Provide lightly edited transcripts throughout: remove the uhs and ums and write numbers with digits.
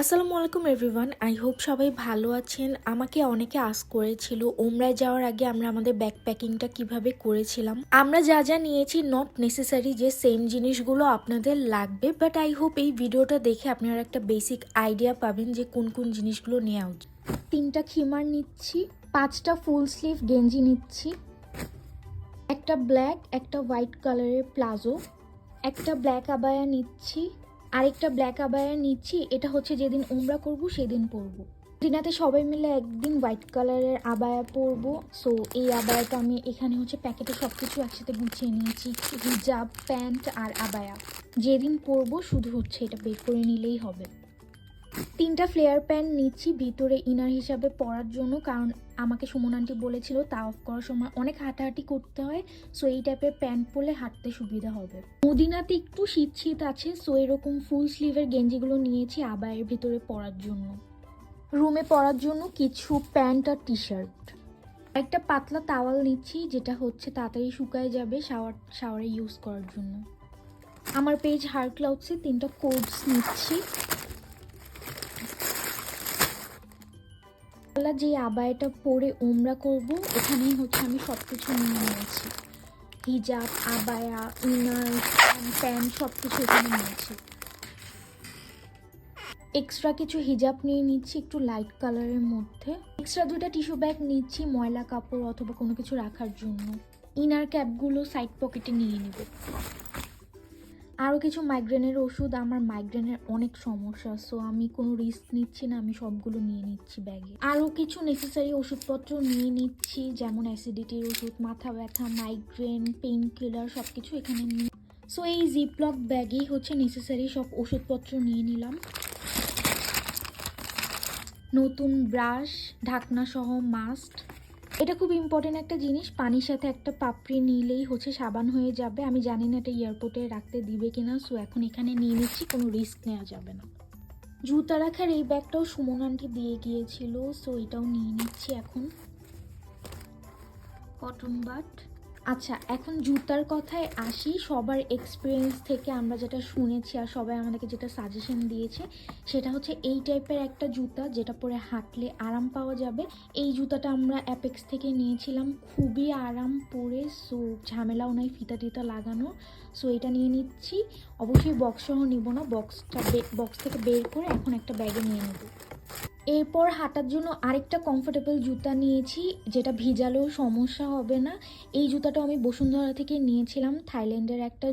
আসসালামু আলাইকুম everyone, I hope সবাই ভালো আছেন। আমাকে অনেকে আস্ক করেছিল ওমরায় যাওয়ার আগে আমরা আমাদের ব্যাকপ্যাকিংটা কিভাবে করেছিলাম। আমরা যা যা নিয়েছি নট নেসেসারি যে সেম জিনিসগুলো আপনাদের লাগবে, বাট আই হোপ এই ভিডিওটা দেখে আপনারা একটা বেসিক আইডিয়া পাবেন যে কোন কোন জিনিসগুলো নেওয়া উচিত। 3টা খিমার নিচ্ছি, 5টা ফুল স্লিভ গেঞ্জি নিচ্ছি, একটা ব্ল্যাক একটা হোয়াইট কালারের প্লাজো, একটা ব্ল্যাক আবায়া নিচ্ছি, আরেকটা ব্ল্যাক আবায়া নিচ্ছি। এটা হচ্ছে যেদিন উমরা করব সেদিন পরবো। দিনাতে সবাই মিলে একদিন হোয়াইট কালারের আবায়া পরবো। সো এই আবায়াটা আমি এখানে হচ্ছে প্যাকেটে সব কিছু একসাথে গুছিয়ে নিয়েছি, হিজাব, প্যান্ট আর আবায়া। যেদিন পরবো শুধু হচ্ছে এটা বের করে নিলেই হবে। 3টা ফ্লেয়ার প্যান্ট নিচ্ছি ভিতরে ইনার হিসাবে পরার জন্য, কারণ আমাকে সুমন আন্টি বলেছিল তাওয়াফ করার সময় অনেক হাঁটাহাঁটি করতে হয়। সো এই টাইপের প্যান্ট পরলে হাঁটতে সুবিধা হবে। মদিনাতে একটু শীত শীত আছে, সো এরকম ফুল স্লিভের গেঞ্জিগুলো নিয়েছি আবায়ের ভিতরে পরার জন্য। রুমে পরার জন্য কিছু প্যান্ট আর টি শার্ট। একটা পাতলা তাওয়াল নিচ্ছি যেটা হচ্ছে তাড়াতাড়ি শুকায় যাবে শাওয়ারে ইউজ করার জন্য। আমার পেজ হার ক্লাউডসে 3টা কোডস নিচ্ছি। যে আবায়াটা পরে উমরা করব এখানেই হচ্ছে আমি সব কিছু নিয়ে নিয়েছি, হিজাব, আবায়া, ইনার, প্যান্ট সব কিছু এখানে নিয়েছি। এক্সট্রা কিছু হিজাব নিয়ে নিচ্ছি একটু লাইট কালারের মধ্যে। এক্সট্রা 2টা টিস্যু ব্যাগ নিচ্ছি ময়লা কাপড় অথবা কোনো কিছু রাখার জন্য। ইনার ক্যাপগুলো সাইড পকেটে নিয়ে নিব। আরও কিছু মাইগ্রেনের ওষুধ, আমার মাইগ্রেনের অনেক সমস্যা, সো আমি কোনো রিস্ক নিচ্ছি না, আমি সবগুলো নিয়ে নিচ্ছি ব্যাগে। আরও কিছু নেসেসারি ওষুধপত্র নিয়ে নিচ্ছি, যেমন অ্যাসিডিটির ওষুধ, মাথা ব্যথা, মাইগ্রেন, পেইন কিলার সব কিছু এখানে নিয়ে। সো এই জিপলক ব্যাগেই হচ্ছে নেসেসারি সব ওষুধপত্র নিয়ে নিলাম। নতুন ব্রাশ, ঢাকনা সহ মাস্ক। এটা খুব ইম্পর্টেন্ট একটা জিনিস, পানির সাথে একটা পাপড়ি নিলেই হচ্ছে সাবান হয়ে যাবে। আমি জানি না এটা এয়ারপোর্টে রাখতে দিবে কিনা, সো এখন এখানে নিয়ে নিচ্ছি, কোনো রিস্ক নেওয়া যাবে না। জুতা রাখার এই ব্যাগটাও সুমন আন্টি দিয়ে গিয়েছিল, সো এটাও নিয়ে নিচ্ছি এখন। Cotton but. আচ্ছা, এখন জুতার কথায় আসি। সবার এক্সপিরিয়েন্স থেকে আমরা যেটা শুনেছি আর সবাই আমাদেরকে যেটা সাজেশন দিয়েছে সেটা হচ্ছে এই টাইপের একটা জুতা যেটা পরে হাঁটলে আরাম পাওয়া যাবে। এই জুতাটা আমরা অ্যাপেক্স থেকে নিয়েছিলাম, খুবই আরাম পরে, সো ঝামেলাও নাই ফিতা টিতা লাগানো। সো এটা নিয়ে নিচ্ছি। অবশ্যই বক্স সহ নিব না, বক্স থেকে বের করে এখন একটা ব্যাগে নিয়ে নেব। এরপর হাঁটার জন্য আরেকটা কমফোর্টেবল জুতা নিয়েছি যেটা ভিজালেও সমস্যা হবে না। এই জুতাটা আমি বসুন্ধরা থেকে নিয়েছিলাম, থাইল্যান্ডের একটা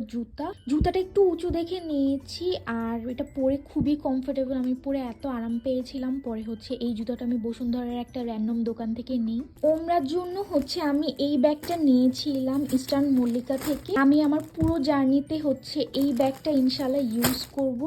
জুতাটা একটু উঁচু দেখে নিয়েছি আর এটা পরে খুবই কমফোর্টেবল, আমি পরে এত আরাম পেয়েছিলাম। পরে হচ্ছে এই জুতাটা আমি বসুন্ধরার একটা র্যান্ডম দোকান থেকে নিই। ওমরার জন্য হচ্ছে আমি এই ব্যাগটা নিয়েছিলাম ইস্টার্ন মল্লিকা থেকে। আমি আমার পুরো জার্নিতে হচ্ছে এই ব্যাগটা ইনশাল্লাহ ইউজ করব।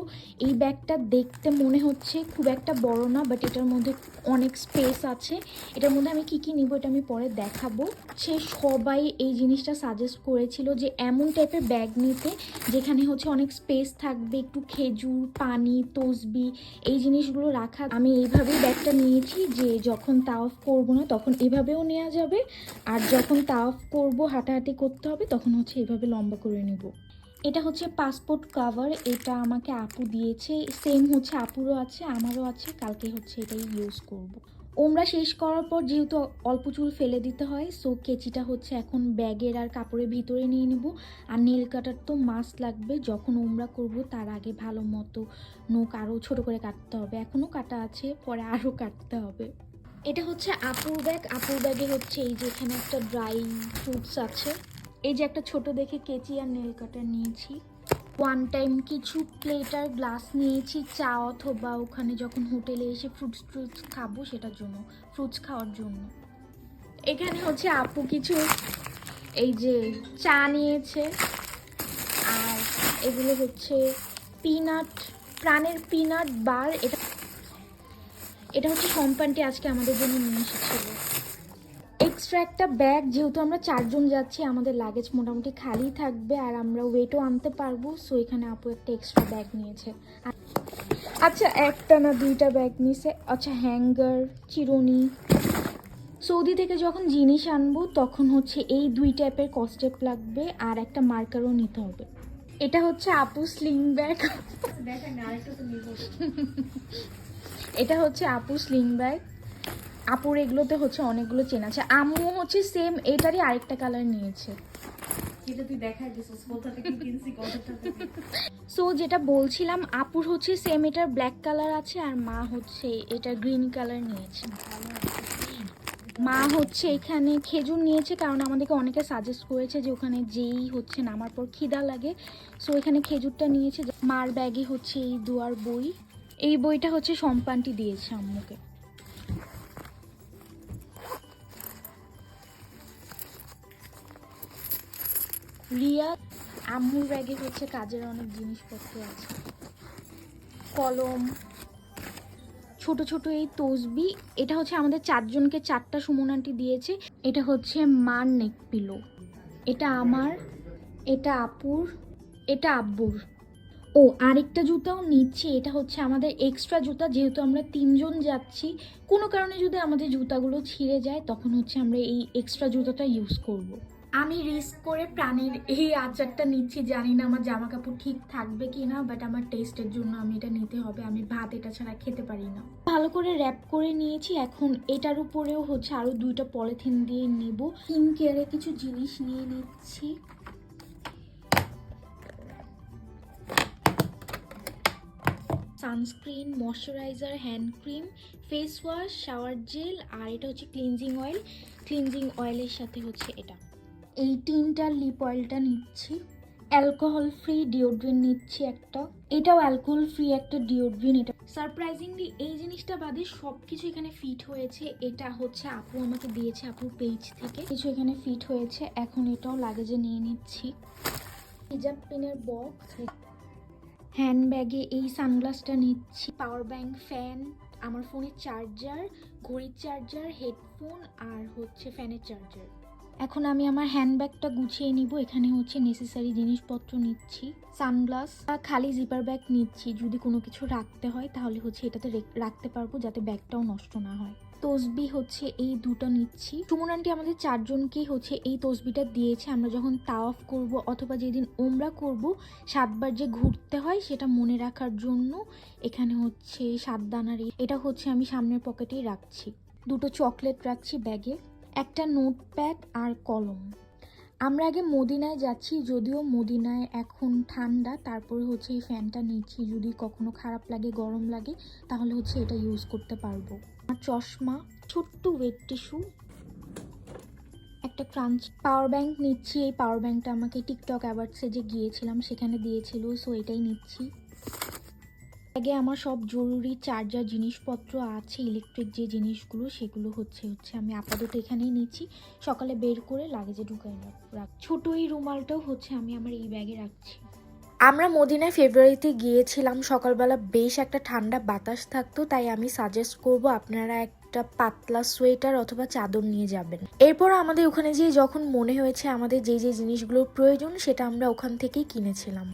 এই ব্যাগটা দেখতে মনে হচ্ছে খুব একটা বড় না, বাট এটার মধ্যে অনেক স্পেস আছে। এটার মধ্যে আমি কি নিব এটা আমি পরে দেখাবো। সে সবাই এই জিনিসটা সাজেস্ট করেছিল যে এমন টাইপের ব্যাগ নিতে যেখানে হচ্ছে অনেক স্পেস থাকবে, একটু খেজুর, পানি, তসবি এই জিনিসগুলো রাখা। আমি এইভাবেই ব্যাগটা নিয়েছি যে যখন তাওয়াফ করবো না তখন এভাবেও নেওয়া যাবে, আর যখন তাওয়াফ করবো হাঁটাহাঁটি করতে হবে তখন হচ্ছে এভাবে লম্বা করে নেব। এটা হচ্ছে পাসপোর্ট কাভার, এটা আমাকে আপু দিয়েছে, সেম হচ্ছে আপুরও আছে আমারও আছে, কালকে হচ্ছে এটাই ইউজ করব। ওমরা শেষ করার পর যেহেতু অল্প চুল ফেলে দিতে হয়, সো কেচিটা হচ্ছে এখন ব্যাগের আর কাপড়ের ভিতরে নিয়ে নেব। আর নেল কাটার তো মাস্ট লাগবে, যখন ওমরা করব তার আগে ভালো মতো নখ আরও ছোটো করে কাটতে হবে। এখনও কাটা আছে, পরে আরও কাটতে হবে। এটা হচ্ছে আপুর ব্যাগ। আপুর ব্যাগে হচ্ছে এই যে এখানে একটা ড্রাই ফ্রুটস আছে, এই যে একটা ছোট দেখে কেচি আর নেল কাটার নিয়েছি। ওয়ান টাইম কিছু প্লেট আর গ্লাস নিয়েছি চা অথবা ওখানে যখন হোটেলে এসে ফ্রুটস খাবো সেটার জন্য, ফ্রুটস খাওয়ার জন্য। এখানে হচ্ছে আপু কিছু এই যে চা নিয়েছে, আর এগুলো হচ্ছে পিনাট, প্রাণের পিনাট বার। এটা হচ্ছে কোম্পানিটি আজকে আমাদের জন্য নিয়ে এসেছিল। এক্সট্রা একটা ব্যাগ, যেহেতু আমরা 4 জন যাচ্ছি আমাদের লাগেজ মোটামুটি খালি থাকবে আর আমরা ওয়েটও আনতে পারবো, সো এখানে আপু একটা এক্সট্রা ব্যাগ নিয়েছে। আচ্ছা, একটা না 2টা ব্যাগ নিয়েছে। আচ্ছা, হ্যাঙ্গার, চিরুনি। সৌদি থেকে যখন জিনিস আনবো তখন হচ্ছে এই 2 টাইপের কস্টেপ লাগবে আর একটা মার্কারও নিতে হবে। এটা হচ্ছে আপু স্লিং ব্যাগ। এটা হচ্ছে আপু স্লিং ব্যাগ। আপুর এগুলোতে হচ্ছে অনেকগুলো চেন আছে। আম্মু হচ্ছে সেম এটারই আরেকটা কালার নিয়েছে। সো যেটা বলছিলাম, আপুর হচ্ছে সেম এটার ব্ল্যাক কালার আছে, আর মা হচ্ছে এটা গ্রিন কালার নিয়েছে। মা হচ্ছে এখানে খেজুর নিয়েছে, কারণ আমাদেরকে অনেকে সাজেস্ট করেছে যে ওখানে যেই হচ্ছে নামার পর খিদা লাগে, সো এখানে খেজুরটা নিয়েছে। মার ব্যাগে হচ্ছে এই দুয়ার বই, এই বইটা হচ্ছে সম্পানটি দিয়েছে আম্মুকে। রিয়া আম্মুর ব্যাগে হচ্ছে কাজের অনেক জিনিসপত্র আছে, কলম, ছোট ছোট এই তসবি। এটা হচ্ছে আমাদের 4 জনকে 4টা সুমন আন্টি দিয়েছে। এটা হচ্ছে মার নেক পিলো, এটা আমার, এটা আপুর, এটা আব্বুর। ও আরেকটা জুতাও নিচ্ছি, এটা হচ্ছে আমাদের এক্সট্রা জুতা, যেহেতু আমরা 3 জন যাচ্ছি। কোনো কারণে যদি আমাদের জুতাগুলো ছিঁড়ে যায় তখন হচ্ছে আমরা এই এক্সট্রা জুতাটা ইউজ করব। আমি রিস্ক করে প্রাণের এই আচারটা নিচ্ছি, জানি না আমার জামা কাপড় ঠিক থাকবে কি না, বাট আমার টেস্টের জন্য আমি এটা নিতে হবে। আমি ভাত এটা ছাড়া খেতে পারি না। ভালো করে র্যাপ করে নিয়েছি। এখন এটার উপরেও হচ্ছে আরো 2টা পলিথিন দিয়ে নিব। স্কিন কেয়ারে কিছু জিনিস নিয়ে নিচ্ছি। Sunscreen, moisturiser, hand cream, face wash, shower gel, আর এটা হচ্ছে ক্লিনজিং অয়েল। ক্লিনজিং অয়েলের সাথে হচ্ছে এটা, এই 3টা লিপ অয়েলটা নিচ্ছি। অ্যালকোহল ফ্রি ডিওড্রেন্ট নিচ্ছি একটা, এটাও অ্যালকোহল ফ্রি একটা ডিওড্রেন্ট। এটা সারপ্রাইজিংলি এই জিনিসটা বাদে সব কিছু এখানে ফিট হয়েছে। এটা হচ্ছে আপু আমাকে দিয়েছে, আপুর পেজ থেকে কিছু এখানে ফিট হয়েছে। এখন এটাও লাগেজে নিয়ে নিচ্ছি। হিজাব পিনের বক্স, হ্যান্ডব্যাগে এই সানগ্লাসটা নিচ্ছি, পাওয়ার ব্যাংক, ফ্যান, আমার ফোনের চার্জার, ঘড়ির চার্জার, হেডফোন, আর হচ্ছে ফ্যানের চার্জার। এখন আমি আমার হ্যান্ডব্যাগটা গুছিয়ে নিব। এখানে হচ্ছে নেসেসারি জিনিসপত্র নিচ্ছি, সানগ্লাস, খালি জিপার ব্যাগ নিচ্ছি, যদি কোনো কিছু রাখতে হয় তাহলে হচ্ছে এটাতে রাখতে পারবো, যাতে ব্যাগটাও নষ্ট না হয়। তসবি হচ্ছে এই 2টা নিচ্ছি। সুমন আন্টি আমাদের 4 জনকেই হচ্ছে এই তসবিটা দিয়েছে। আমরা যখন তাওয়াফ করব অথবা যেদিন ওমরা করব 7বার যে ঘুরতে হয় সেটা মনে রাখার জন্য এখানে হচ্ছে 7 দানার এটা হচ্ছে আমি সামনের পকেটেই রাখছি। 2টো চকলেট রাখছি ব্যাগে, একটা নোটপ্যাড আর কলম। আমরা আগে মদিনায় যাচ্ছি, যদিও মদিনায় এখন ঠান্ডা, তারপরে হচ্ছে এই ফ্যানটা নিচ্ছি, যদি কখনো খারাপ লাগে, গরম লাগে, তাহলে হচ্ছে এটা ইউজ করতে পারবো। আর চশমা, ছোট্ট ওয়েট টিস্যু, একটা ক্রাঞ্চ, পাওয়ার ব্যাংক নিচ্ছি। এই পাওয়ার ব্যাংকটা আমাকে টিকটক অ্যাওয়ার্ডসে যে গিয়েছিলাম সেখানে দিয়েছিল, সো এটাই নিচ্ছি। ব্যাগে আমার সব জরুরি চার্জার জিনিসপত্র আছে, ইলেকট্রিক যে জিনিসগুলো সেগুলো হচ্ছে আমি আপাতত এখানেই নিচ্ছি। সকালে বের করে লাগেজে ঢুকাই রাখ। ছোট এই রুমালটাও হচ্ছে আমি আমার এই ব্যাগে রাখছি। আমরা মদিনায় ফেব্রুয়ারিতে গিয়েছিলাম, সকালবেলা বেশ একটা ঠান্ডা বাতাস থাকতো, তাই আমি সাজেস্ট করব আপনারা একটা পাতলা সোয়েটার অথবা চাদর নিয়ে যাবেন। এরপর আমাদের ওখানে যেয়ে যখন মনে হয়েছে আমাদের যে যে জিনিসগুলোর প্রয়োজন সেটা আমরা ওখান থেকেই কিনেছিলাম।